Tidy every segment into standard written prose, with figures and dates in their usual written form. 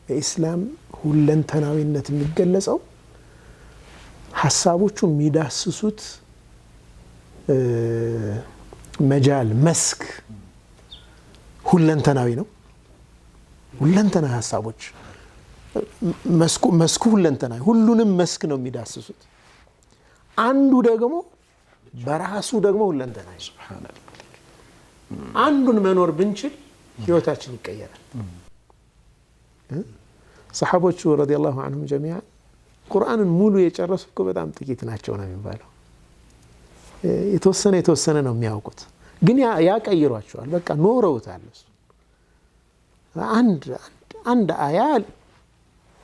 በእስላም ሁለንተናዊነት የሚገለጸው ሐሳቦቹ የሚዳስሱት መጃል መስክ ሁለንተናዊ ነው። ሁለንተናዊ ሐሳቦች መስኩ ሁለንተናዊ ሁሉንም መስክ ነው የሚዳስሱት። አንዱ ደግሞ በራሱ ደግሞ ሁለንተናዊ ሱብሃንአላህ። አንዱን መኖር ብንችል ህይወታችን ይቀየራል። ሰሐቦቹ ረዲየላሁ ዐንሁም ጀሚዓ ቁርአንን ሙሉ የጨረሱ እኮ በጣም ጥቂት ናቸው ነው የሚባለው። የተወሰነ ነው የሚያውቁት፣ ግን ያቀይሯቸዋል። በቃ ኖረውታል። አንድ አያ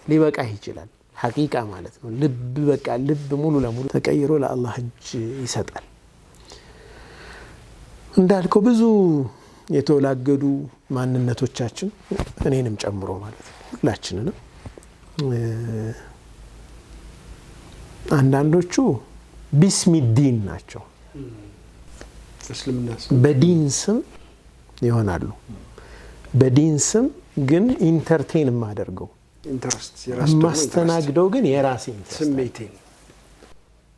ሊበቃህ ይችላል። ሐቂቃ ማለት ነው። ልብ ሙሉ ለሙሉ ተቀይሮ ለአላህ እጅ ይሰጣል። እንዳልከው ብዙ የተወላገዱ ማንነቶቻችን እኔንም ጨምሮ ማለት ነው ሁላችንንም አንዳንዶቹ ቢስሚ ዲን ናቸው። በዲን ስም ይሆናሉ። በዲን ስም ግን ኢንተርቴን የማደርገው የማስተናግደው ግን የራሴ ስሜቴ።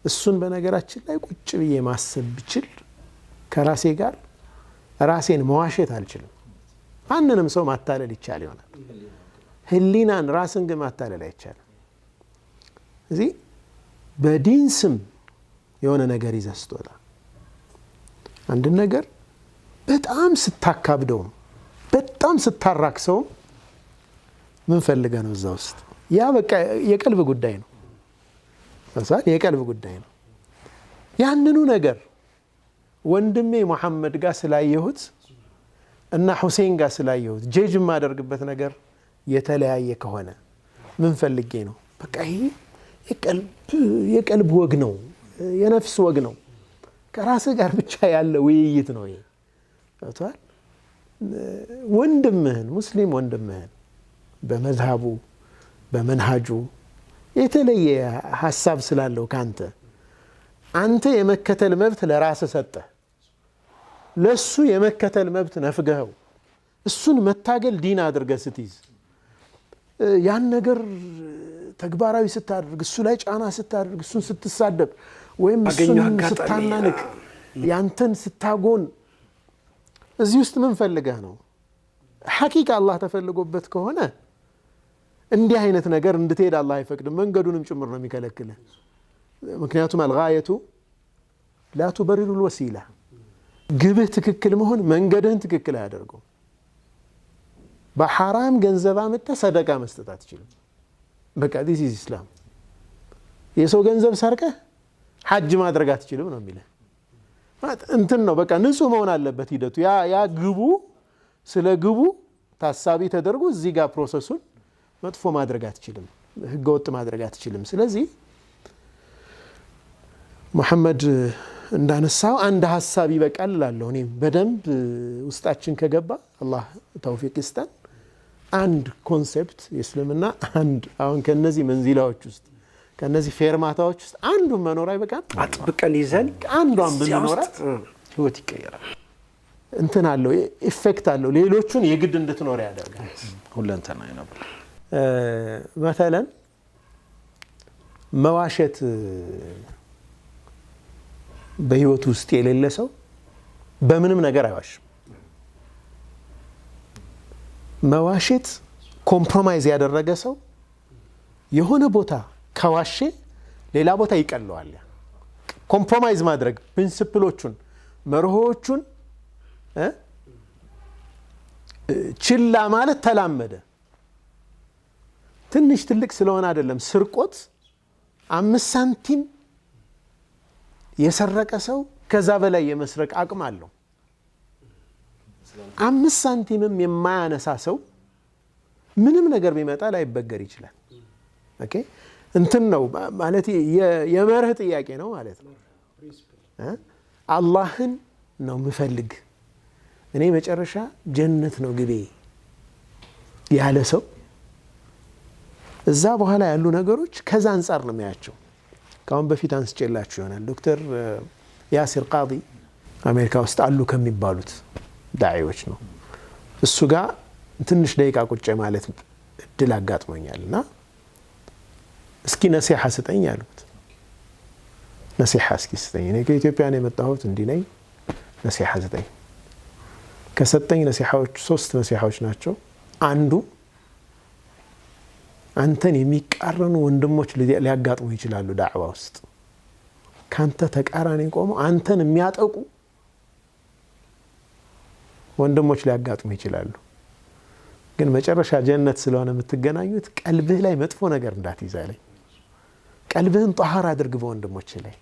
እሱን በነገራችን ላይ ቁጭ ብዬ ማሰብ ብችል ከራሴ ጋር ራሴን መዋሸት አልችልም። ማንንም ሰው ማታለል ይቻል ይሆናል። ህሊናን ራስን ግን ማታለል አይቻልም። እዚህ በዲን ስም የሆነ ነገር ይዘህ ስትወጣ አንድ ነገር በጣም ስታካብደውም በጣም ስታራክሰውም ምን ፈልገህ ነው እዛ ውስጥ? ያ በቃ የቀልብ ጉዳይ ነው። መሳል የቀልብ ጉዳይ ነው። ያንኑ ነገር ወንድሜ መሐመድ ጋር ስላየሁት እና ሁሴን ጋር ስላየሁት ጀጅ የማደርግበት ነገር የተለያየ ከሆነ ምን ፈልጌ ነው? በቃ ይሄ የቀልብ ወግ ነው፣ የነፍስ ወግ ነው። ከራስ ጋር ብቻ ያለ ውይይት ነው ይሄ። ታውቃለህ ወንድምህን ሙስሊም ወንድምህን በመዝሃቡ በመንሃጁ የተለየ ሐሳብ ስላለው ካንተ አንተ የመከተል መብት ለራስ ሰጠ፣ ለሱ የመከተል መብት ነፍገው እሱን መታገል ዲን አድርገህ ስትይዝ ያን ነገር ተግባራዊ ስታደርግ እሱ ላይ ጫና ስታደርግ እሱን ስትሳደብ ወይም እሱን ስታናንቅ ያንተን ስታጎን እዚህ ውስጥ ምን ፈልገህ ነው? ሐቂቃ አላህ ተፈልጎበት ከሆነ እንዲህ አይነት ነገር እንድትሄድ አላህ አይፈቅድም። መንገዱንም ጭምር ነው የሚከለክልህ። ምክንያቱም አልጋየቱ ላ ቱበሪሩ ልወሲላ፣ ግብህ ትክክል መሆን መንገድህን ትክክል አያደርገው። በሐራም ገንዘብ አመጣህ ሰደቃ መስጠት አትችልም። በቃ ዲስ ኢዝ ኢስላም። የሰው ገንዘብ ሰርቀህ ሐጅ ማድረግ አትችልም ነው የሚለው። እንትን ነው በቃ ንጹህ መሆን አለበት ሂደቱ። ያ ግቡ ስለ ግቡ ታሳቢ ተደርጎ እዚህ ጋር ፕሮሰሱን መጥፎ ማድረግ አትችልም፣ ህገወጥ ማድረግ አትችልም። ስለዚህ መሐመድ እንዳነሳው አንድ ሐሳብ ይበቃል እላለሁ። እኔ በደንብ ውስጣችን ከገባ አላህ ተውፊቅ ይስጠን። አንድ ኮንሴፕት የእስልምና አንድ አሁን ከነዚህ መንዚላዎች ውስጥ ከነዚህ ፌርማታዎች ውስጥ አንዱን መኖር አይበቃም? አጥብቀን ይዘን አንዷን ብንኖራት ህይወት ይቀየራል። እንትን አለው ኢፌክት አለው። ሌሎቹን የግድ እንድትኖር ያደርጋል። ሁለንተናዊ ነው። مثلا መዋሸት በህይወት ውስጥ የሌለ ሰው በምንም ነገር አይዋሽም። መዋሸት ኮምፕሮማይዝ ያደረገ ሰው የሆነ ቦታ ከዋሸ ሌላ ቦታ ይቀለዋል። ኮምፕሮማይዝ ማድረግ ፕሪንሲፕሎቹን መርሆቹን ችላ ማለት ተላመደ። ትንሽ ትልቅ ስለሆነ አይደለም። ስርቆት 5 ሳንቲም የሰረቀ ሰው ከዛ በላይ የመስረቅ አቅም አለው። 5 ሳንቲምም የማያነሳ ሰው ምንም ነገር ቢመጣ ላይበገር ይችላል። ኦኬ እንትን ነው ማለት የመርህ ጥያቄ ነው ማለት ነው። አላህን ነው ምፈልግ እኔ መጨረሻ ጀነት ነው ግቤ ያለ ሰው እዛ በኋላ ያሉ ነገሮች ከዛ አንፃር ነው የሚያቸው። ካሁን በፊት አንስቼላችሁ ይሆናል። ዶክተር ያሲር ቃዲ አሜሪካ ውስጥ አሉ ከሚባሉት ዳዒዎች ነው። እሱ ጋር ትንሽ ደቂቃ ቁጭ ማለት እድል አጋጥሞኛልና እስኪ ነሲሐ ስጠኝ አሉት። ነሲሐ እስኪ ስጠኝ፣ እኔ ከኢትዮጵያ ነው የመጣሁት እንዲህ ነኝ፣ ነሲሐ ስጠኝ። ከሰጠኝ ነሲሐዎች 3 ነሲሐዎች ናቸው። አንዱ አንተን የሚቃረኑ ወንድሞች ሊያጋጥሙ ይችላሉ። ዳዕዋ ውስጥ ካንተ ተቃራኒ ቆመው አንተን የሚያጠቁ ወንድሞች ሊያጋጥሙ ይችላሉ። ግን መጨረሻ ጀነት ስለሆነ የምትገናኙት ቀልብህ ላይ መጥፎ ነገር እንዳትይዝ አለኝ። ቀልብህን ጧሃር አድርግ በወንድሞች ላይ።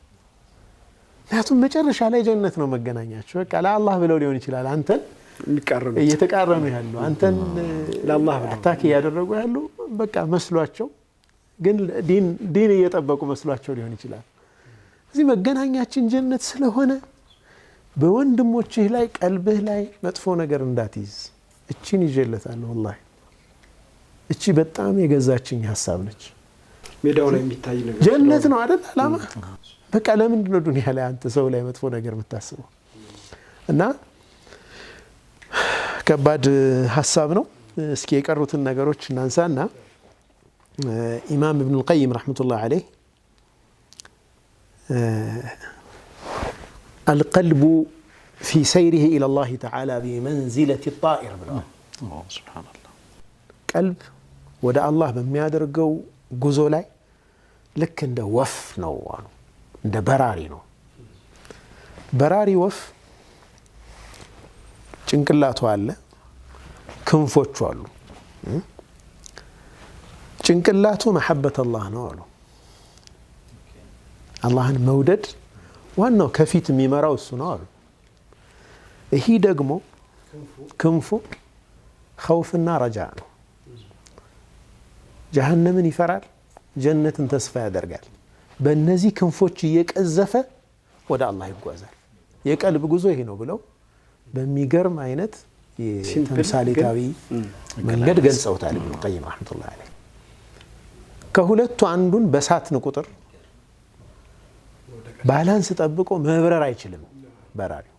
ምክንያቱም መጨረሻ ላይ ጀነት ነው መገናኛቸው። በቃ ለአላህ ብለው ሊሆን ይችላል አንተን እየተቃረኑ ያሉ፣ አንተን ለአላህ አታክ እያደረጉ ያሉ በቃ መስሏቸው፣ ግን ዲን እየጠበቁ መስሏቸው ሊሆን ይችላል። እዚህ መገናኛችን ጀነት ስለሆነ በወንድሞችህ ላይ ቀልብህ ላይ መጥፎ ነገር እንዳትይዝ። እቺን ይጀለታለሁ ወላሂ። እቺ በጣም የገዛችኝ ሐሳብ ነች። ሜዳው ላይ የሚታይ ነገር ጀነት ነው አይደል አላማ። በቃ ለምንድን ነው ዱንያ ላይ አንተ ሰው ላይ መጥፎ ነገር የምታስበው? እና ከባድ ሐሳብ ነው። እስኪ የቀሩትን ነገሮች እናንሳና ኢማም ኢብኑ አልቀይም ረሕመቱላህ ዐለይህ القلب في سيره إلى الله تعالى بمنزلة الطائر ብለዋል። ሱብሃንአላህ ቀልብ ወደ አላህ በሚያደርገው ጉዞ ላይ ልክ እንደ ወፍ ነው አሉ። እንደ በራሪ ነው። በራሪ ወፍ ጭንቅላቱ አለ፣ ክንፎቹ አሉ። ጭንቅላቱ መሐበት አላህ ነው አሉ። አላህን መውደድ ዋናው ከፊት የሚመራው እሱ ነው አሉ። ይሄ ደግሞ ክንፉ ኸውፍና ረጃ ነው። ጀሃነምን ይፈራል፣ ጀነትን ተስፋ ያደርጋል። በእነዚህ ክንፎች እየቀዘፈ ወደ አላህ ይጓዛል። የቀልብ ጉዞ ይሄ ነው ብለው በሚገርም አይነት ተምሳሌታዊ መንገድ ገልጸውታል ኢብኑ ቀይም ረሕመቱላህ ዐለይህ። ከሁለቱ አንዱን በሳትን ቁጥር ባላንስ ጠብቆ መብረር አይችልም በራሪው።